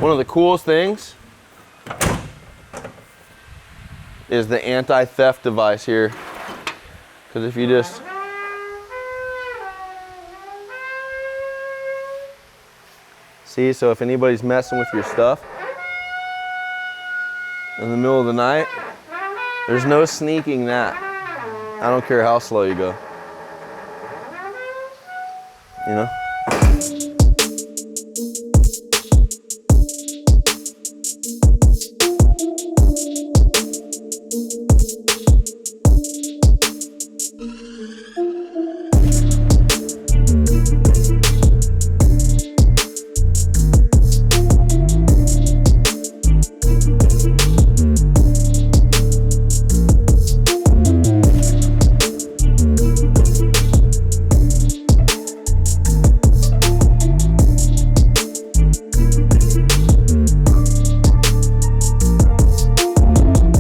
One of the coolest things is the anti-theft device here. Because if you just see, so if anybody's messing with your stuff in the middle of the night, there's no sneaking that. I don't care how slow you go. You know?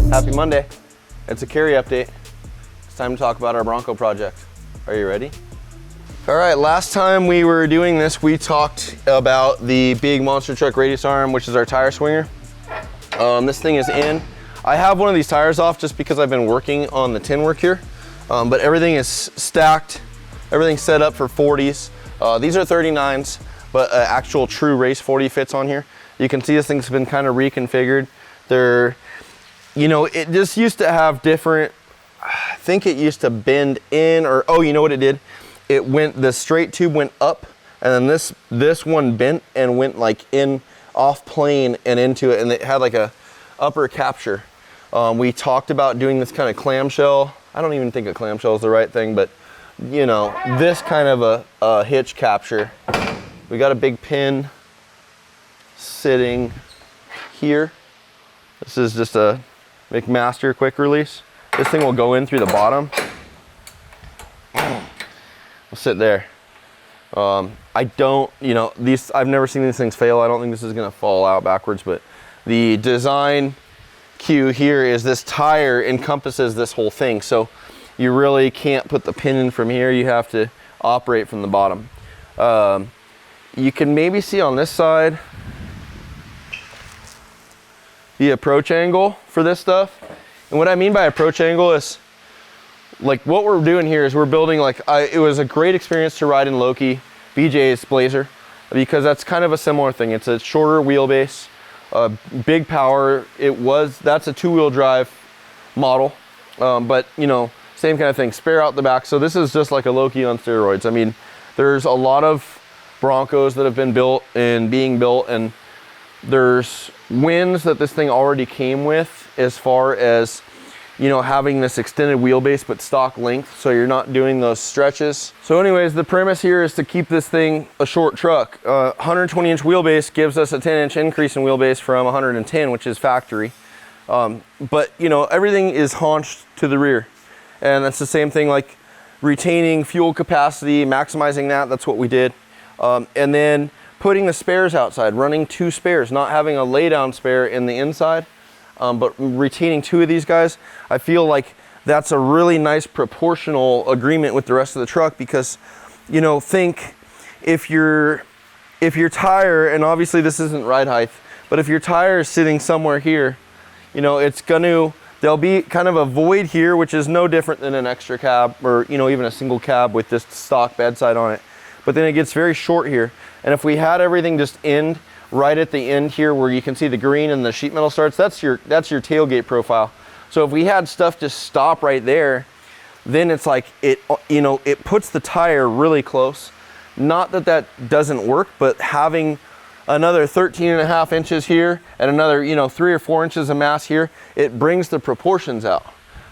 Happy Monday. It's a Carrie update. It's time to talk about our Bronco project. Are you ready? All right, last time we were doing this, we talked about the big monster truck radius arm, which is our tire swinger. This thing is in. I have one of these tires off just because I've been working on the tin work here, but everything is stacked. Everything's set up for 40s. These are 39s, but an actual true race 40 fits on here. You can see this thing's been kind of reconfigured. You know, it just used to have different, I think it used to bend in, or, oh, you know what it did? It went, the straight tube went up, and then this one bent and went like in off plane and into it, and it had like a upper capture. We talked about doing this kind of clamshell. I don't even think a clamshell is the right thing, but you know, this kind of a hitch capture. We got a big pin sitting here. This is just a McMaster quick release. This thing will go in through the bottom. We'll sit there. I don't, you know, I've never seen these things fail. I don't think this is gonna fall out backwards, but the design cue here is this tire encompasses this whole thing. So you really can't put the pin in from here. You have to operate from the bottom. You can maybe see on this side the approach angle for this stuff. And what I mean by approach angle is, like, what we're doing here is we're building, like, it was a great experience to ride in Loki, BJ's Blazer, because that's kind of a similar thing. It's a shorter wheelbase, big power. That's a two-wheel drive model, but you know, same kind of thing, spare out the back. So this is just like a Loki on steroids. I mean, there's a lot of Broncos that have been built and being built, and there's wins that this thing already came with as far as, you know, having this extended wheelbase but stock length, so you're not doing those stretches. So anyways, the premise here is to keep this thing a short truck. 120-inch wheelbase gives us a 10-inch increase in wheelbase from 110, which is factory. But you know, everything is haunched to the rear, and that's the same thing, like retaining fuel capacity, maximizing that. That's what we did. And then putting the spares outside, running 2 spares, not having a laydown spare in the inside, but retaining 2 of these guys. I feel like that's a really nice proportional agreement with the rest of the truck, because, you know, think if your tire, and obviously this isn't ride height, but if your tire is sitting somewhere here, you know, there'll be kind of a void here, which is no different than an extra cab, or, you know, even a single cab with this stock bedside on it. But then it gets very short here. And if we had everything just end right at the end here where you can see the green and the sheet metal starts, that's your tailgate profile. So if we had stuff just stop right there, then it's like, it puts the tire really close. Not that that doesn't work, but having another 13.5 inches here and another, you know, 3 or 4 inches of mass here, it brings the proportions out.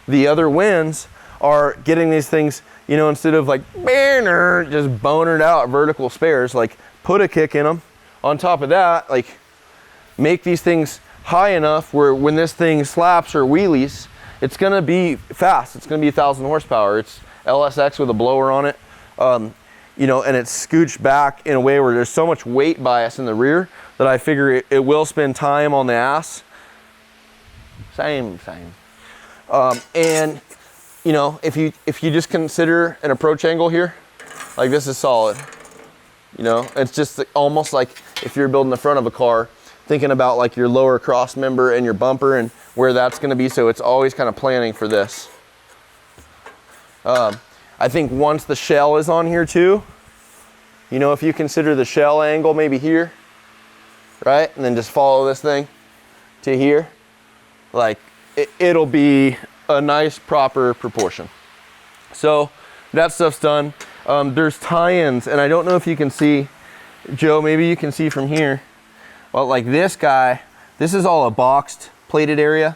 The other wins are getting these things, you know, instead of like just bonered out vertical spares, like put a kick in them. On top of that, like make these things high enough where when this thing slaps or wheelies, it's gonna be fast. It's gonna be 1,000 horsepower. It's LSX with a blower on it, you know, and it's scooched back in a way where there's so much weight bias in the rear that I figure it will spend time on the ass. Same. And you know, if you just consider an approach angle here, like this is solid. You know, it's just almost like if you're building the front of a car, thinking about like your lower cross member and your bumper and where that's gonna be. So it's always kind of planning for this. I think once the shell is on here too, you know, if you consider the shell angle maybe here, right? And then just follow this thing to here, like it'll be a nice proper proportion. So that stuff's done. There's tie-ins, and I don't know if you can see, Joe, maybe you can see from here, but like this guy, this is all a boxed plated area.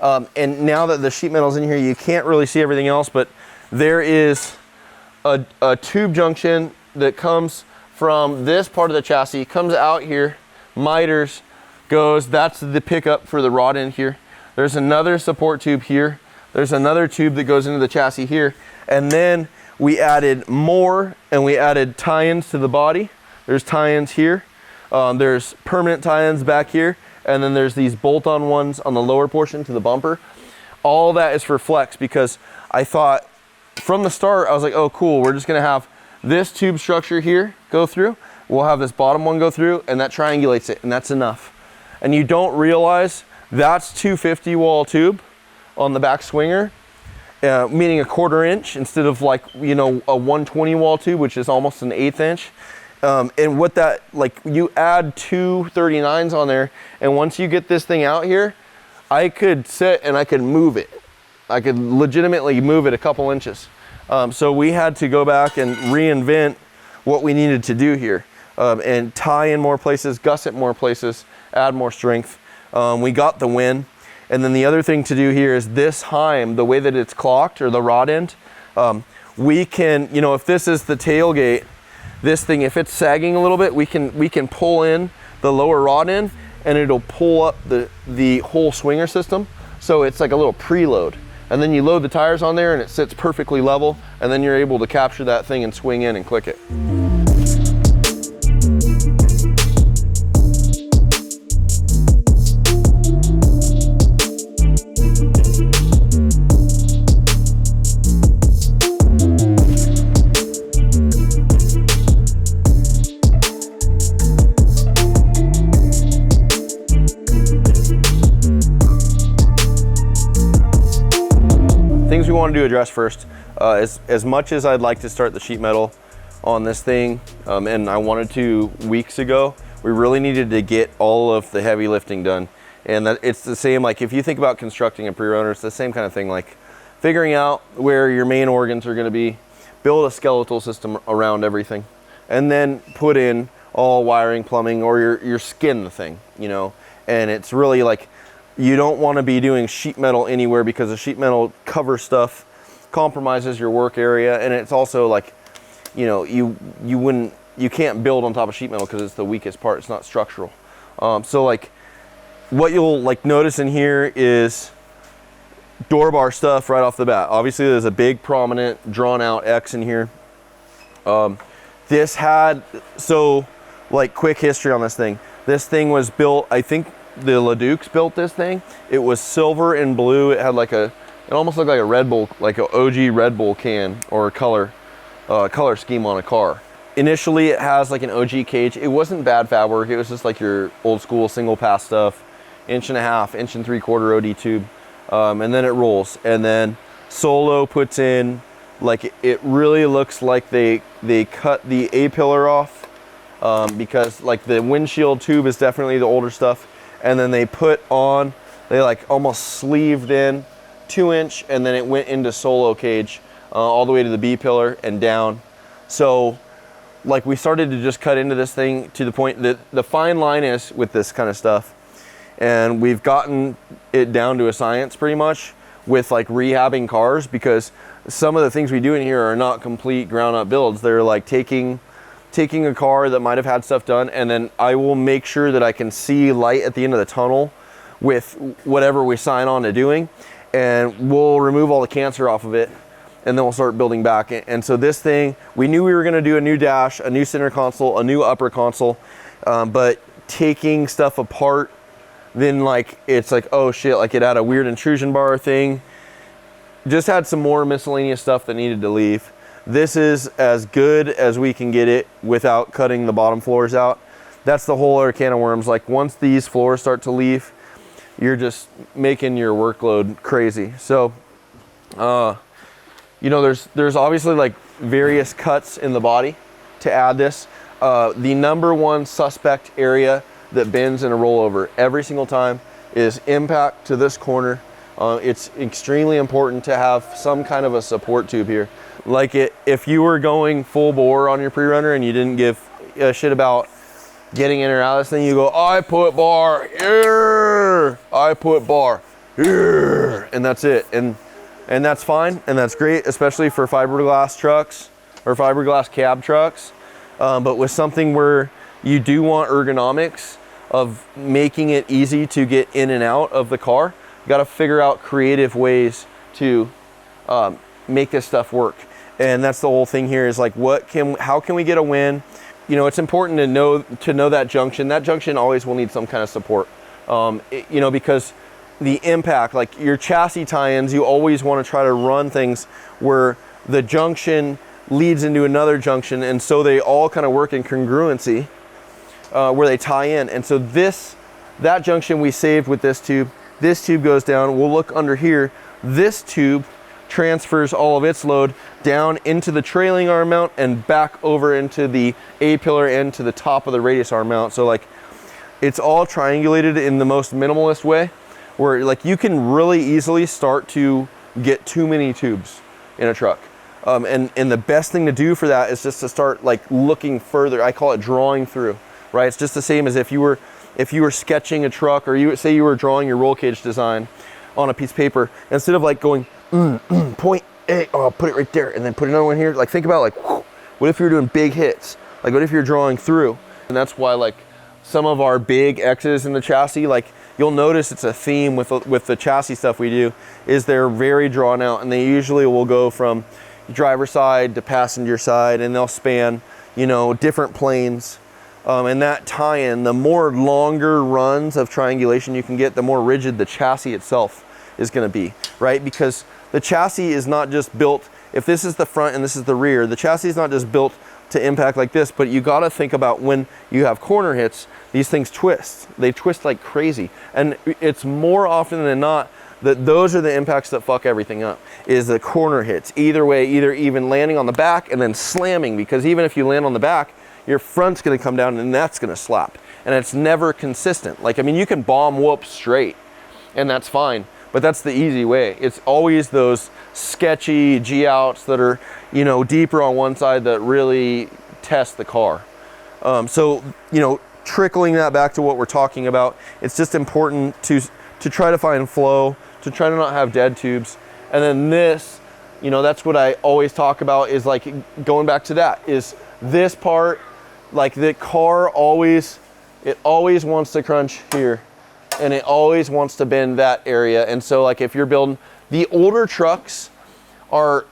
And now that the sheet metal's in here, you can't really see everything else, but there is a tube junction that comes from this part of the chassis, comes out here, miters, goes, that's the pickup for the rod end here. There's another support tube here. There's another tube that goes into the chassis here. And then we added more, and we added tie-ins to the body. There's tie-ins here. There's permanent tie-ins back here. And then there's these bolt-on ones on the lower portion to the bumper. All that is for flex, because I thought from the start, I was like, oh cool, we're just gonna have this tube structure here go through. We'll have this bottom one go through, and that triangulates it, and that's enough. And you don't realize that's 250 wall tube on the back swinger, meaning a 1/4 inch instead of like, you know, a 120 wall tube, which is almost an 1/8 inch. And what that, like, you add 2 39s on there, and once you get this thing out here, I could sit and I could move it. I could legitimately move it a couple inches. So we had to go back and reinvent what we needed to do here, and tie in more places, gusset more places, add more strength. We got the win. And then the other thing to do here is this heim, the way that it's clocked, or the rod end, we can, you know, if this is the tailgate, this thing, if it's sagging a little bit, we can pull in the lower rod end, and it'll pull up the whole swinger system. So it's like a little preload. And then you load the tires on there, and it sits perfectly level, and then you're able to capture that thing and swing in and click it. Things we wanted to address first, as much as I'd like to start the sheet metal on this thing, and I wanted to weeks ago, we really needed to get all of the heavy lifting done. And that it's the same, like if you think about constructing a pre-runner, it's the same kind of thing, like figuring out where your main organs are gonna be, build a skeletal system around everything, and then put in all wiring, plumbing, or your skin the thing, you know. And it's really like, you don't want to be doing sheet metal anywhere, because the sheet metal cover stuff compromises your work area, and it's also like, you know, you can't build on top of sheet metal because it's the weakest part. It's not structural. So like what you'll like notice in here is door bar stuff right off the bat. Obviously there's a big prominent drawn out X in here. This had, so like quick history on this thing. This thing was built, I think the LeDukes built this thing. It was silver and blue. It had like it almost looked like a Red Bull, like an OG Red Bull can, or a color scheme on a car. Initially it has like an OG cage. It wasn't bad fab work. It was just like your old school single pass stuff, 1.5 inch, 1.75 OD tube. And then it rolls. And then Solo puts in, like, it really looks like they cut the A-pillar off, because like the windshield tube is definitely the older stuff. And then they put on, they like almost sleeved in 2 inch, and then it went into Solo cage all the way to the B pillar and down. So like we started to just cut into this thing to the point that the fine line is with this kind of stuff. And we've gotten it down to a science pretty much with like rehabbing cars, because some of the things we do in here are not complete ground up builds. They're like taking a car that might have had stuff done, and then I will make sure that I can see light at the end of the tunnel with whatever we sign on to doing, and we'll remove all the cancer off of it, and then we'll start building back. And so this thing, we knew we were gonna do a new dash, a new center console, a new upper console, but taking stuff apart, then like, it's like, oh shit, like it had a weird intrusion bar thing. Just had some more miscellaneous stuff that needed to leave. This is as good as we can get it without cutting the bottom floors out. that's the whole other can of worms. Like once these floors start to leave, you're just making your workload crazy. So, you know, there's obviously like various cuts in the body to add this. The number one suspect area that bends in a rollover every single time is impact to this corner. It's extremely important to have some kind of a support tube here. Like if you were going full bore on your pre-runner and you didn't give a shit about getting in or out of this thing, you go, I put bar here, I put bar here, and that's it. And that's fine, and that's great, especially for fiberglass trucks or fiberglass cab trucks. But with something where you do want ergonomics of making it easy to get in and out of the car, you got to figure out creative ways to make this stuff work. And that's the whole thing here is like, how can we get a win? You know, it's important to know that junction. That junction always will need some kind of support. You know, because the impact, like your chassis tie-ins, you always want to try to run things where the junction leads into another junction, and so they all kind of work in congruency where they tie in. And so that junction we saved with this tube goes down. We'll look under here. This tube transfers all of its load down into the trailing arm mount and back over into the A-pillar and to the top of the radius arm mount. So like it's all triangulated in the most minimalist way, where like you can really easily start to get too many tubes in a truck. And the best thing to do for that is just to start like looking further. I call it drawing through, right? It's just the same as if you were sketching a truck, or say you were drawing your roll cage design on a piece of paper. Instead of like going, point A, oh, put it right there, and then put another one here. Like think about like, what if you were doing big hits? Like what if you're drawing through? And that's why like some of our big X's in the chassis, like you'll notice it's a theme with the chassis stuff we do, is they're very drawn out, and they usually will go from driver side to passenger side, and they'll span, you know, different planes. And that tie-in, the more longer runs of triangulation you can get, the more rigid the chassis itself is going to be, right? Because the chassis is not just built, if this is the front and this is the rear, the chassis is not just built to impact like this, but you got to think about when you have corner hits, these things twist. They twist like crazy. And it's more often than not that those are the impacts that fuck everything up, is the corner hits. Either way, either even landing on the back and then slamming, because even if you land on the back, your front's gonna come down and that's gonna slap. And it's never consistent. Like, I mean, you can bomb whoop straight and that's fine, but that's the easy way. It's always those sketchy G-outs that are, you know, deeper on one side that really test the car. So, you know, trickling that back to what we're talking about, it's just important to try to find flow, to try to not have dead tubes. And then this, you know, that's what I always talk about, is like going back to that, is this part, like the car always wants to crunch here, and it always wants to bend that area. And so like if you're building, the older trucks are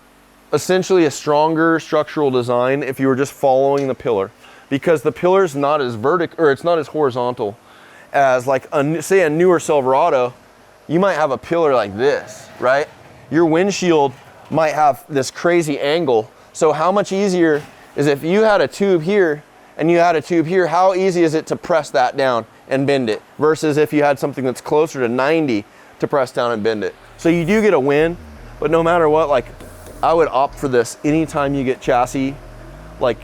essentially a stronger structural design if you were just following the pillar, because the pillar's not as vertical, or it's not as horizontal as like say a newer Silverado. You might have a pillar like this, right? Your windshield might have this crazy angle. So how much easier is if you had a tube here and you had a tube here, how easy is it to press that down and bend it, versus if you had something that's closer to 90 to press down and bend it. So you do get a win, but no matter what, like I would opt for this anytime you get chassis, like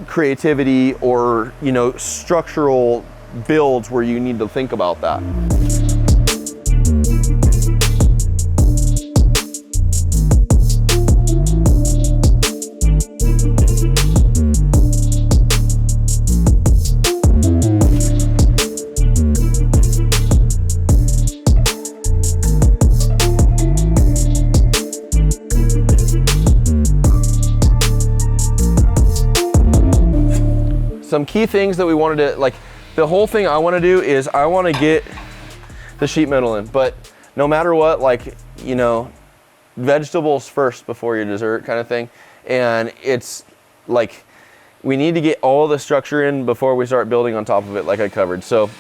creativity or, you know, structural builds where you need to think about that. Some key things that we wanted to, like, the whole thing I want to do is I want to get the sheet metal in, but no matter what, like, you know, vegetables first before your dessert kind of thing. And it's like, we need to get all the structure in before we start building on top of it, like I covered. So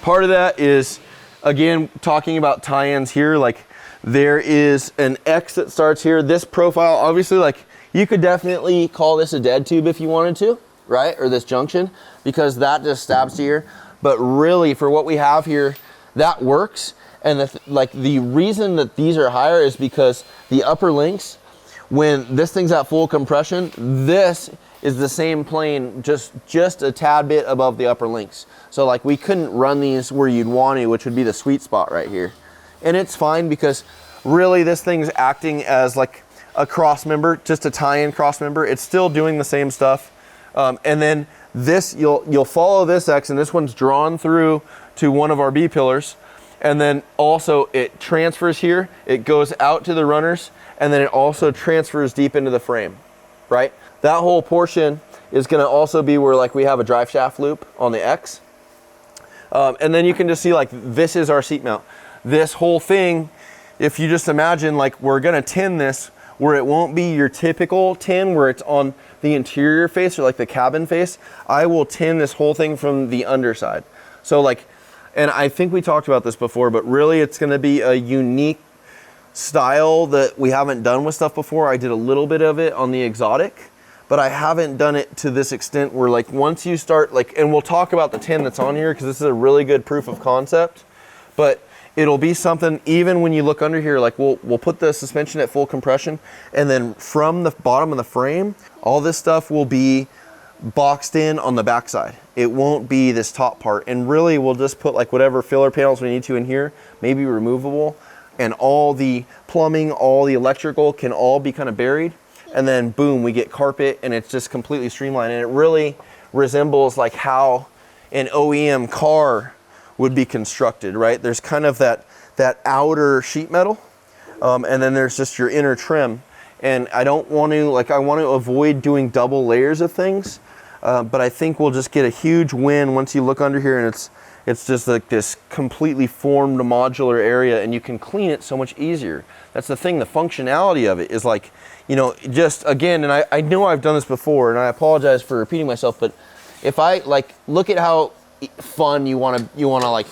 part of that is, again, talking about tie-ins here, like there is an X that starts here. This profile, obviously, like you could definitely call this a dead tube if you wanted to, right? Or this junction, because that just stabs to here. But really, for what we have here, that works. And the reason that these are higher is because the upper links, when this thing's at full compression, this is the same plane, just a tad bit above the upper links. So like we couldn't run these where you'd want to, which would be the sweet spot right here. And it's fine because really this thing's acting as like a cross member, just a tie-in cross member. It's still doing the same stuff. And then this, you'll follow this X, and this one's drawn through to one of our B pillars. And then also it transfers here, it goes out to the runners, and then it also transfers deep into the frame, right? That whole portion is gonna also be where like we have a drive shaft loop on the X. And then you can just see like this is our seat mount. This whole thing, if you just imagine like we're gonna tin this where it won't be your typical tin where it's on the interior face or like the cabin face. I will tin this whole thing from the underside. So like, and I think we talked about this before, but really it's gonna be a unique style that we haven't done with stuff before. I did a little bit of it on the exotic, but I haven't done it to this extent where like once you start like, and we'll talk about the tin that's on here because this is a really good proof of concept, but it'll be something even when you look under here, like we'll put the suspension at full compression, and then from the bottom of the frame, all this stuff will be boxed in on the backside. It won't be this top part, and really we'll just put like whatever filler panels we need to in here, maybe removable, and all the plumbing, all the electrical can all be kind of buried, and then boom, we get carpet, and it's just completely streamlined. And it really resembles like how an OEM car would be constructed, right? There's kind of that outer sheet metal, and then there's just your inner trim. And I don't want to, like I want to avoid doing double layers of things, but I think we'll just get a huge win once you look under here, and it's just like this completely formed modular area, and you can clean it so much easier. That's the thing, the functionality of it is like, you know, just again, and I know I've done this before, and I apologize for repeating myself, but if I like look at how fun you want to like,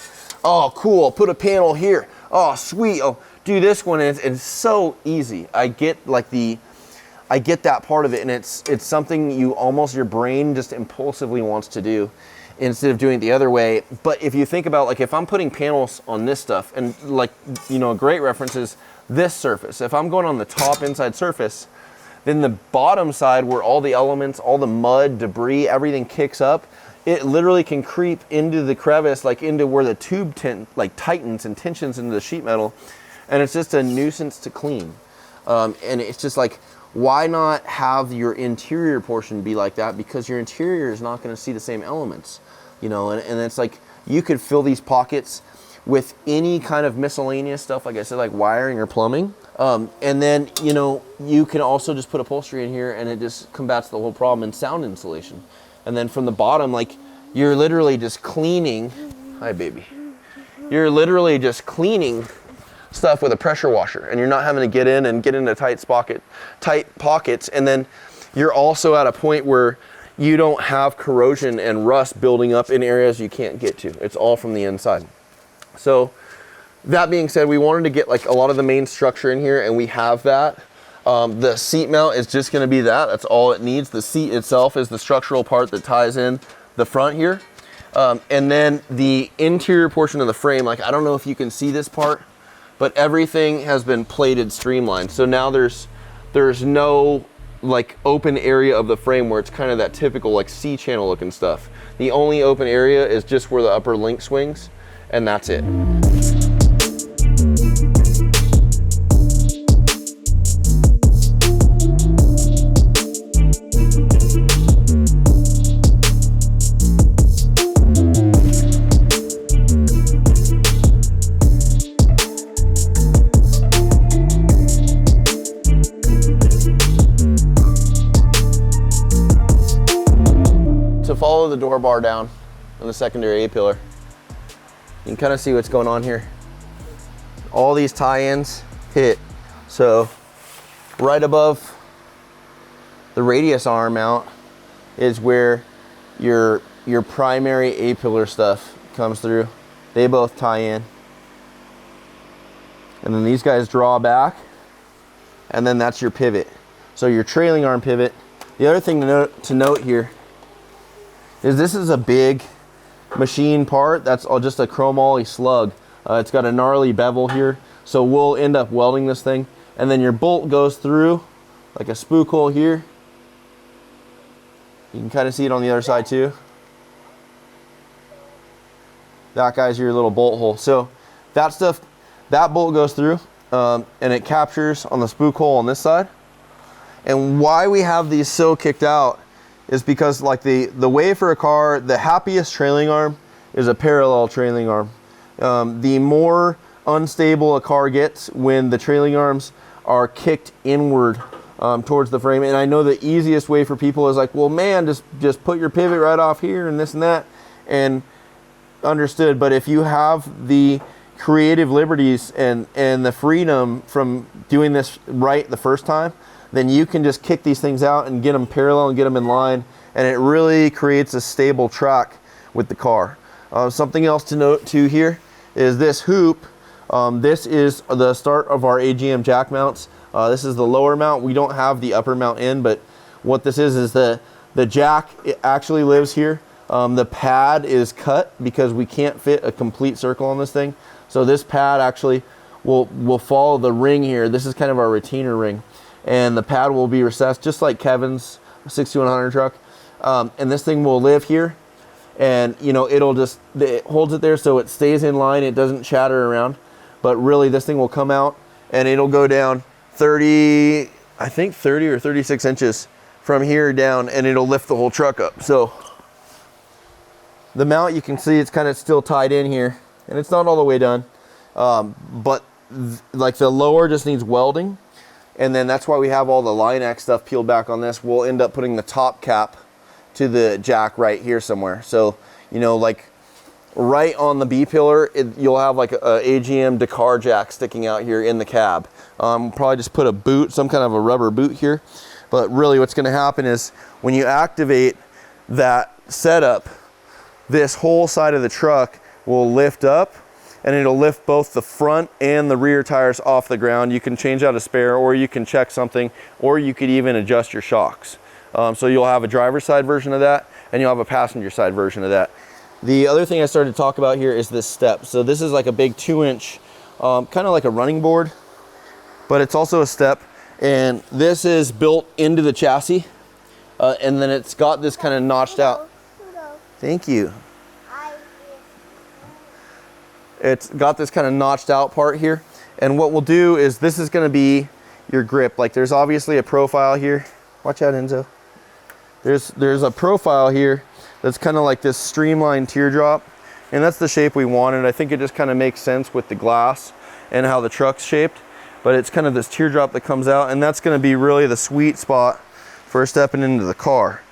oh cool, put a panel here, oh sweet, oh do this one, and it's so easy. I get that part of it, and it's something you almost, your brain just impulsively wants to do instead of doing it the other way. But if you think about like if I'm putting panels on this stuff, and like, you know, a great reference is this surface. If I'm going on the top inside surface, then the bottom side where all the elements, all the mud, debris, everything kicks up, it literally can creep into the crevice, like into where the tube like tightens and tensions into the sheet metal, and it's just a nuisance to clean. And it's just like, why not have your interior portion be like that? Because your interior is not going to see the same elements, you know. And it's like you could fill these pockets with any kind of miscellaneous stuff, like I said, like wiring or plumbing. And then, you know, you can also just put upholstery in here, and it just combats the whole problem in sound insulation. And then from the bottom, like you're literally just cleaning. Hi, baby. You're literally just cleaning stuff with a pressure washer, and you're not having to get in and get into tight pockets. And then you're also at a point where you don't have corrosion and rust building up in areas you can't get to. It's all from the inside. So that being said, we wanted to get like a lot of the main structure in here, and we have that. The seat mount is just going to be that. That's all it needs. The seat itself is the structural part that ties in the front here. And then the interior portion of the frame, like I don't know if you can see this part, but everything has been plated streamlined. So now there's no like open area of the frame where it's kind of that typical like C-channel looking stuff. The only open area is just where the upper link swings, and that's it. Follow the door bar down on the secondary A pillar. You can kind of see what's going on here. All these tie-ins hit. So right above the radius arm mount is where your primary A pillar stuff comes through. They both tie in. And then these guys draw back, and then that's your pivot. So your trailing arm pivot. The other thing to note here is this is a big machine part. That's all just a chromoly slug. It's got a gnarly bevel here, so we'll end up welding this thing, and then your bolt goes through like a spook hole here. You can kind of see it on the other side too. That guy's your little bolt hole. So that stuff, that bolt goes through and it captures on the spook hole on this side. And why we have these so kicked out is because, like, the way for a car, the happiest trailing arm is a parallel trailing arm. The more unstable a car gets when the trailing arms are kicked inward towards the frame. And I know the easiest way for people is like, well, man, just put your pivot right off here and this and that. And understood, but if you have the creative liberties and the freedom from doing this right the first time, then you can just kick these things out and get them parallel and get them in line, and it really creates a stable track with the car. Something else to note too here is this hoop. This is the start of our AGM jack mounts. This is the lower mount. We don't have the upper mount in, but what this is the jack, it actually lives here. The pad is cut because we can't fit a complete circle on this thing. So this pad actually will follow the ring here. This is kind of our retainer ring. And the pad will be recessed just like Kevin's 6100 truck. And this thing will live here. And you know, it holds it there so it stays in line. It doesn't chatter around. But really this thing will come out and it'll go down 30 or 36 inches from here down, and it'll lift the whole truck up. So the mount, you can see it's kind of still tied in here, and it's not all the way done. But like the lower just needs welding, and then that's why we have all the Line-X stuff peeled back on this. We'll end up putting the top cap to the jack right here somewhere. So, you know, like right on the B pillar, you'll have like a AGM Dakar jack sticking out here in the cab. Probably just put a boot, some kind of a rubber boot here. But really what's gonna happen is when you activate that setup, this whole side of the truck will lift up, and it'll lift both the front and the rear tires off the ground. You can change out a spare, or you can check something, or you could even adjust your shocks. So you'll have a driver's side version of that, and you'll have a passenger side version of that. The other thing I started to talk about here is this step. So this is like a big 2-inch, kind of like a running board, but it's also a step. And this is built into the chassis, and then it's got this kind of notched out. Thank you. It's got this kind of notched out part here. And what we'll do is this is gonna be your grip. Like there's obviously a profile here. Watch out, Enzo. There's a profile here that's kind of like this streamlined teardrop. And that's the shape we wanted. I think it just kind of makes sense with the glass and how the truck's shaped. But it's kind of this teardrop that comes out, and that's gonna be really the sweet spot for stepping into the car.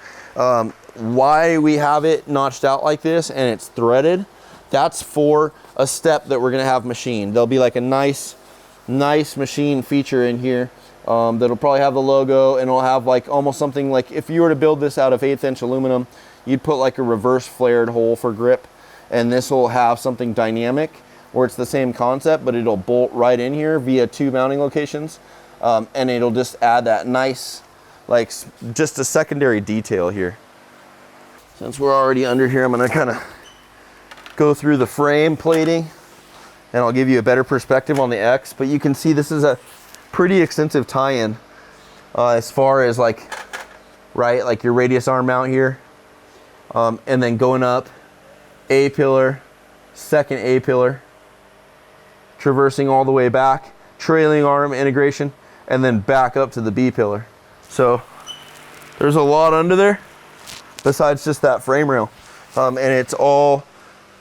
Why we have it notched out like this and it's threaded, that's for a step that we're gonna have machined. There'll be like a nice machine feature in here that'll probably have the logo, and it'll have like almost something like if you were to build this out of 1/8 inch aluminum, you'd put like a reverse flared hole for grip, and this will have something dynamic where it's the same concept, but it'll bolt right in here via 2 mounting locations, and it'll just add that nice, like just a secondary detail here. Since we're already under here, I'm gonna kind of go through the frame plating, and I'll give you a better perspective on the X, but you can see this is a pretty extensive tie-in as far as like, right, like your radius arm mount here, and then going up A pillar, second A pillar, traversing all the way back, trailing arm integration, and then back up to the B pillar. So there's a lot under there besides just that frame rail, and it's all,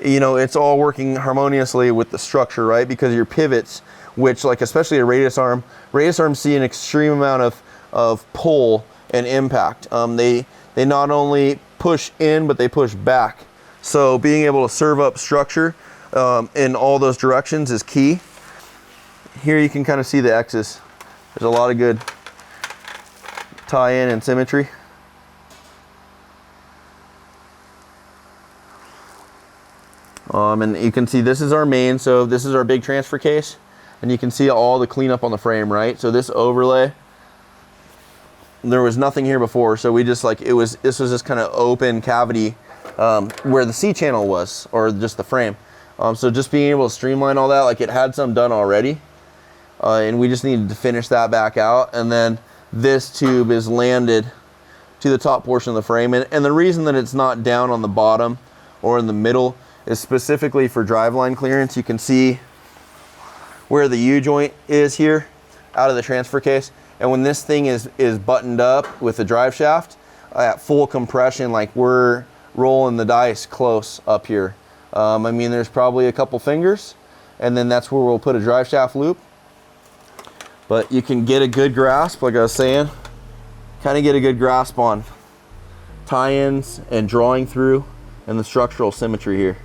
you know, it's all working harmoniously with the structure, right? Because your pivots, which like especially a radius arms see an extreme amount of pull and impact. They not only push in, but they push back. So being able to serve up structure in all those directions is key. Here you can kind of see the X's. There's a lot of good tie-in and symmetry. And you can see this is our main, so this is our big transfer case, and you can see all the cleanup on the frame, right? So this overlay, there was nothing here before, so we just like, this was just kind of open cavity where the C channel was, or just the frame. So just being able to streamline all that, like it had some done already, and we just needed to finish that back out. And then this tube is landed to the top portion of the frame. And the reason that it's not down on the bottom or in the middle is specifically for driveline clearance. You can see where the U-joint is here out of the transfer case. And when this thing is buttoned up with the drive shaft at full compression, like we're rolling the dice close up here. I mean, there's probably a couple fingers, and then that's where we'll put a drive shaft loop. But you can get a good grasp, like I was saying, kind of get a good grasp on tie-ins and drawing through and the structural symmetry here.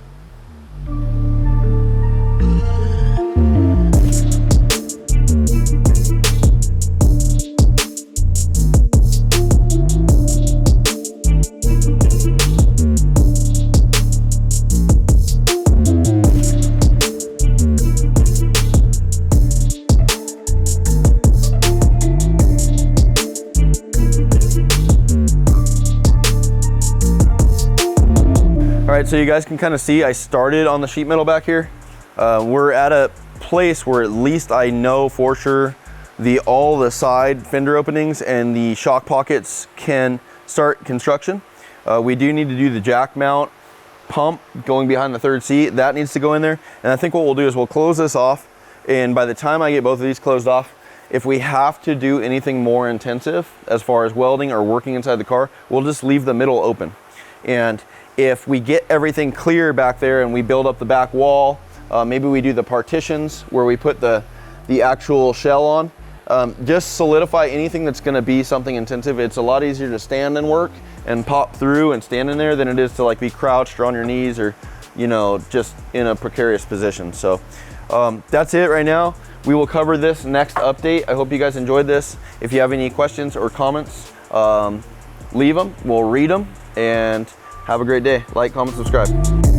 All right, so you guys can kind of see I started on the sheet metal back here. We're at a place where at least I know for sure all the side fender openings and the shock pockets can start construction. We do need to do the jack mount pump going behind the third seat. That needs to go in there. And I think what we'll do is we'll close this off. And by the time I get both of these closed off, if we have to do anything more intensive as far as welding or working inside the car, we'll just leave the middle open. And if we get everything clear back there and we build up the back wall, maybe we do the partitions where we put the actual shell on, just solidify anything that's going to be something intensive. It's a lot easier to stand and work and pop through and stand in there than it is to like be crouched or on your knees or, you know, just in a precarious position. So that's it right now. We will cover this next update. I hope you guys enjoyed this. If you have any questions or comments, leave them. We'll read them, and have a great day. Like, comment, subscribe.